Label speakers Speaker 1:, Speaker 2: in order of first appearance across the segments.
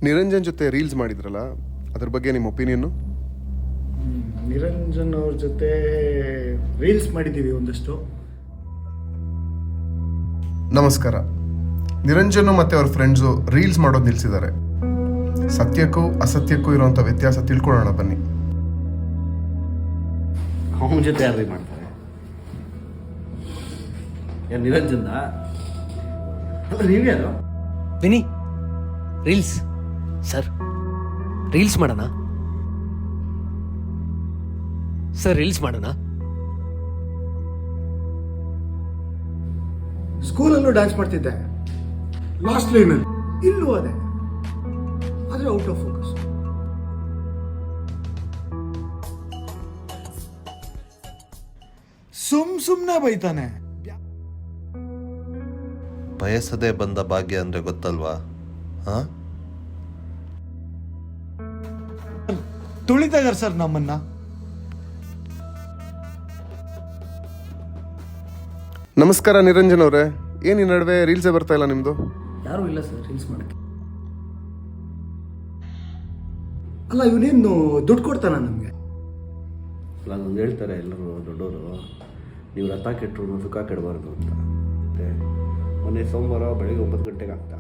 Speaker 1: ನಿರಂಜನ್ ಜೊತೆ ರೀಲ್ಸ್ ಮಾಡಿದ್ರಲ್ಲ, ಅದ್ರ ಬಗ್ಗೆ ನಿಮ್ಮ ಒಪಿನಿಯನ್ನು?
Speaker 2: ನಿರಂಜನ್ ಅವ್ರ ಜೊತೆ ರೀಲ್ಸ್ ಮಾಡಿದ್ದೀವಿ ಒಂದಷ್ಟು.
Speaker 1: ನಮಸ್ಕಾರ. ನಿರಂಜನ್ ಮತ್ತು ಅವ್ರ ಫ್ರೆಂಡ್ಸು ರೀಲ್ಸ್ ಮಾಡೋದು ನಿಲ್ಲಿಸಿದ್ದಾರೆ. ಸತ್ಯಕ್ಕೂ ಅಸತ್ಯಕ್ಕೂ ಇರುವಂಥ ವ್ಯತ್ಯಾಸ ತಿಳ್ಕೊಳ್ಳೋಣ ಬನ್ನಿ.
Speaker 3: ಅವನ ಜೊತೆ ಯಾರು ಮಾಡ್ತಾರೆ? ಯಾರು, ನಿರಂಜನ್? ಅಲ್ಲ, ನೀವ್ಯಾರು?
Speaker 4: ವಿನಿ, ರೀಲ್ಸ್ ಸರ್, ರೀಲ್ಸ್ ಮಾಡೋಣ ಸರ್, ರೀಲ್ಸ್ ಮಾಡೋಣ.
Speaker 2: ಸ್ಕೂಲಲ್ಲೂ ಡ್ಯಾನ್ಸ್ ಮಾಡ್ತಿದ್ದೆ, ಲಾಸ್ಟ್ ಲೈನಲ್ಲಿ ಇಲ್ಲೂ ಅದೇ, ಆದರೆ ಔಟ್ ಆಫ್ ಫೋಕಸ್. ಸುಮ್ಮನೆ ಬೈತಾನೆ.
Speaker 5: ಬಯಸದೆ ಬಂದ ಭಾಗ್ಯ ಅಂದ್ರೆ ಗೊತ್ತಲ್ವಾ? ಹಾ,
Speaker 2: ತುಳಿತಾಗಾರ ಸರ್ ನಮ್ಮನ್ನ.
Speaker 1: ನಮಸ್ಕಾರ ನಿರಂಜನ್ ಅವರೇ, ಏನು ಈ ನಡುವೆ ರೀಲ್ಸೇ ಬರ್ತಾ ಇಲ್ಲ ನಿಮ್ಮದು?
Speaker 4: ಯಾರೂ ಇಲ್ಲ ಸರ್ ರೀಲ್ಸ್ ಮಾಡೋಕ್ಕೆ.
Speaker 2: ಅಲ್ಲ, ಇವನೇನು ದುಡ್ಡು ಕೊಡ್ತಾನ ನಮಗೆ?
Speaker 3: ಅಲ್ಲ, ಅದೊಂದು ಹೇಳ್ತಾರೆ ಎಲ್ಲರೂ ದೊಡ್ಡವರು, ನೀವು ರಥ ಕೆಟ್ಟರು ಸುಖ ಕೆಡಬಾರ್ದು ಅಂತ. ಮತ್ತು ಮೊನ್ನೆ ಸೋಮವಾರ ಬೆಳಗ್ಗೆ 9 ಗಂಟೆಗೆ ಆಗ್ತಾ,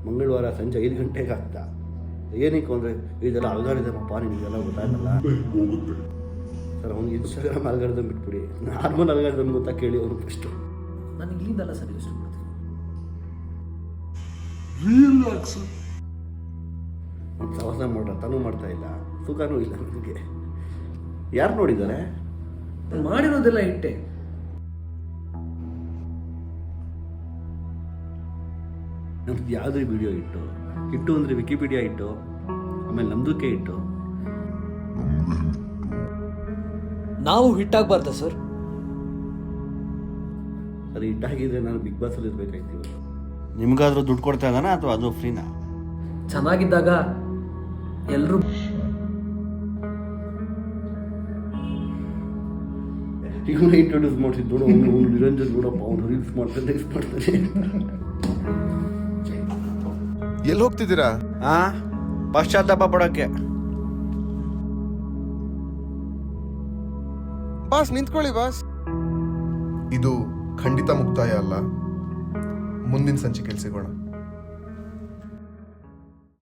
Speaker 3: ಮಂಗಳವಾರ ಸಂಜೆ 5 ಗಂಟೆಗೆ ಆಗ್ತಾ. ಏನಕ್ಕೆ ಅಂದರೆ ಇದೆಲ್ಲ ಅಲ್ಗಾರಿದಮಪ್ಪ, ನಿಮಗೆಲ್ಲ ಗೊತ್ತಾಗಲ್ಲ ಸರ್. ಅವ್ನಿಗೆ ಇನ್ಸ್ಟಾಗ್ರಾಮ್ ಅಲ್ಗಾರಿದಮ್ ಬಿಟ್ಬಿಡಿ, ನಾರ್ಮಲ್ ಅಲ್ಗಾರಿದಮ್ ಗೊತ್ತಾ ಕೇಳಿ ಅವ್ರು ಫಸ್ಟು.
Speaker 4: ನಾನು ಇಲ್ಲಿಂದಲ್ಲ ಸರ್ ಎಷ್ಟು ಮಾಡ್ತೀನಿ.
Speaker 3: ಮತ್ತು ಸವಾಸ ಮಾಡ್ರ ತಾನೂ ಮಾಡ್ತಾ ಇಲ್ಲ, ಸುಖನೂ ಇಲ್ಲ ನನಗೆ. ಯಾರು ನೋಡಿದ್ದಾರೆ?
Speaker 4: ಮಾಡಿರೋದೆಲ್ಲ ಇಟ್ಟೆ.
Speaker 3: ನಮ್ದು ಯಾವುದೇ ವಿಡಿಯೋ ಇಟ್ಟು ಅಂದರೆ ವಿಕಿಪೀಡಿಯಾ ಇಟ್ಟು, ಆಮೇಲೆ ನಮ್ದಕ್ಕೆ ಇಟ್ಟು.
Speaker 4: ನಾವು ಹಿಟ್ಟಾಗಬಾರ್ದ ಸರ್?
Speaker 3: ಸರಿ, ಹಿಟ್ಟಾಗಿದ್ರೆ ನಾನು ಬಿಗ್ ಬಾಸಲ್ಲಿ ಇರಬೇಕಾಯ್ತು.
Speaker 6: ನಿಮ್ಗಾದ್ರೂ ದುಡ್ಡು ಕೊಡ್ತಾ ಇದ್ದಾನ ಅಥವಾ ಅದು ಫ್ರೀನಾ?
Speaker 4: ಚೆನ್ನಾಗಿದ್ದಾಗ ಎಲ್ಲರೂ
Speaker 3: ಇವನ್ನ ಇಂಟ್ರೊಡ್ಯೂಸ್ ಮಾಡಿಸಿದ್ದು ಅವನು ನಿರಂಜನ್ ನೋಡಪ್ಪ, ಅವನು ರೀಲ್ಸ್ ಮಾಡ್ತಾನೆ.
Speaker 1: ಎಲ್ಲಿ ಹೋಗ್ತಿದ್ದೀರಾ?
Speaker 6: ಹಾ, ಪಶ್ಚಾತ್ತಾಪ ಪಡೋಕ್ಕೆ.
Speaker 1: ಬಾಸ್ ನಿಂತ್ಕೊಳ್ಳಿ ಬಾಸ್. ಇದು ಖಂಡಿತ ಮುಕ್ತಾಯ ಅಲ್ಲ. ಮುಂದಿನ ಸಂಚಿಕೆಯಲ್ಲಿ ಸಿಗೋಣ.